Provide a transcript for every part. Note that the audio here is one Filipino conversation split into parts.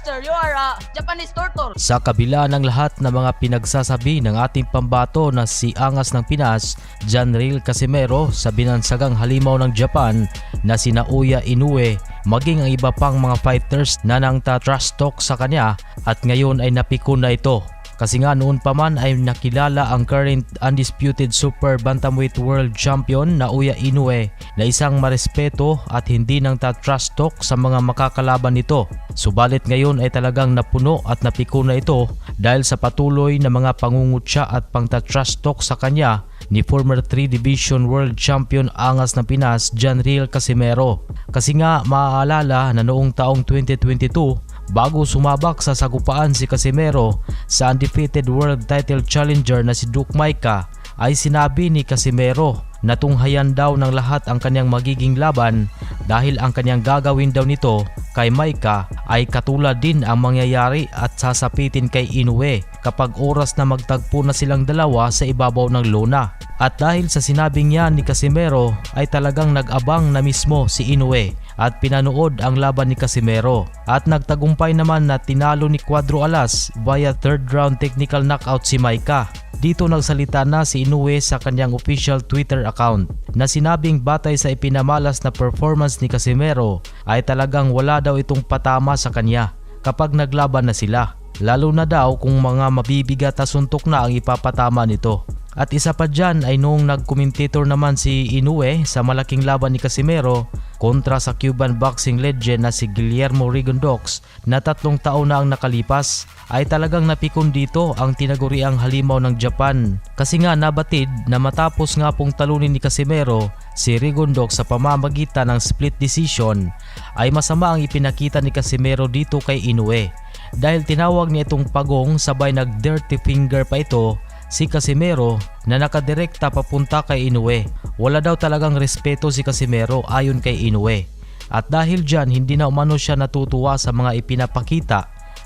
master, you are a Japanese torture. Sa kabila ng lahat ng mga pinagsasabi ng ating pambato na si Angas ng Pinas, Janril Casimero sa binansagang halimaw ng Japan na si Naoya Inoue, maging ang iba pang mga fighters na nang trash talk sa kanya at ngayon ay napikon na ito. Kasi nga noon pa man ay nakilala ang current undisputed super bantamweight world champion Naoya Inoue na isang marespeto at hindi nang trash talk sa mga makakalaban nito. Subalit ngayon ay talagang napuno at napiko na ito dahil sa patuloy na mga pangungutya at pangta-trash talk sa kanya ni former 3 Division World Champion Angas ng Pinas Janril Casimero. Kasi nga maaalala na noong taong 2022 bago sumabak sa sagupaan si Casimero sa undefeated world title challenger na si Duke Maika ay sinabi ni Casimero na tunghayan daw ng lahat ang kanyang magiging laban dahil ang kanyang gagawin daw nito kay Maika ay katulad din ang mangyayari at sasapitin kay Inoue kapag oras na magtagpo na silang dalawa sa ibabaw ng lona. At dahil sa sinabing yan ni Casimero ay talagang nag-abang na mismo si Inoue at pinanood ang laban ni Casimero at nagtagumpay naman na tinalo ni Cuadro Alas via third round technical knockout si Maika. Dito nagsalita na si Inoue sa kanyang official Twitter account na sinabing batay sa ipinamalas na performance ni Casimero ay talagang wala daw itong patama sa kanya kapag naglaban na sila, lalo na daw kung mga mabibigat na suntok na ang ipapatama nito. At isa pa dyan ay noong nag-commentator naman si Inoue sa malaking laban ni Casimero kontra sa Cuban boxing legend na si Guillermo Rigondeaux na 3 taon na ang nakalipas ay talagang napikon dito ang tinaguriang halimaw ng Japan. Kasi nga nabatid na matapos nga pong talunin ni Casimero si Rigondeaux sa pamamagitan ng split decision ay masama ang ipinakita ni Casimero dito kay Inoue dahil tinawag niya itong pagong sabay nag-dirty finger pa ito si Casimero na nakadirekta papunta kay Inoue. Wala daw talagang respeto si Casimero ayon kay Inoue. At dahil dyan hindi na umano siya natutuwa sa mga ipinapakita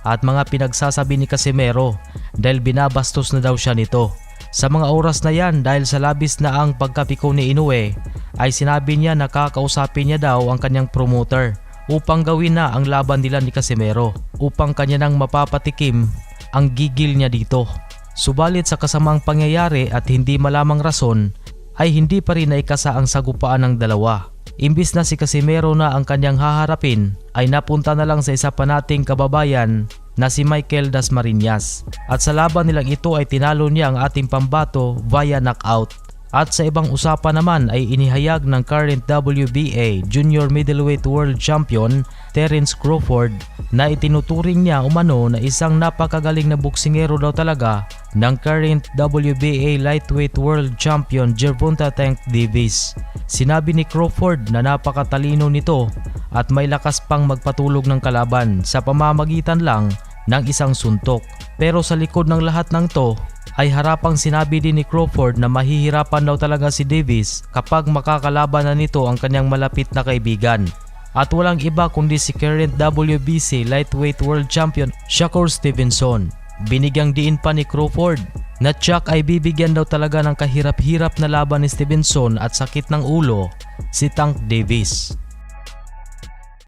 at mga pinagsasabi ni Casimero dahil binabastos na daw siya nito. Sa mga oras na yan dahil sa labis na ang pagkapiko ni Inoue ay sinabi niya na kakausapin niya daw ang kanyang promoter upang gawin na ang laban nila ni Casimero upang kanya nang mapapatikim ang gigil niya dito. Subalit sa kasamang pangyayari at hindi malamang rason ay hindi pa rin naikasa ang sagupaan ng dalawa. Imbis na si Casimero na ang kanyang haharapin ay napunta na lang sa isa pa nating kababayan na si Michael Dasmariñas at sa laban nilang ito ay tinalo niya ang ating pambato via knockout. At sa ibang usapan naman ay inihayag ng current WBA Junior Middleweight World Champion Terence Crawford na itinuturing niya umano na isang napakagaling na boksingero daw talaga ng current WBA Lightweight World Champion Gervonta Tank Davis. Sinabi ni Crawford na napakatalino nito at may lakas pang magpatulog ng kalaban sa pamamagitan lang ng isang suntok. Pero sa likod ng lahat ng to ay harapang sinabi din ni Crawford na mahihirapan daw talaga si Davis kapag makakalaban na nito ang kanyang malapit na kaibigan. At walang iba kundi si current WBC Lightweight World Champion Shakur Stevenson. Binigyang diin pa ni Crawford na Chuck ay bibigyan daw talaga ng kahirap-hirap na laban ni Stevenson at sakit ng ulo si Tank Davis.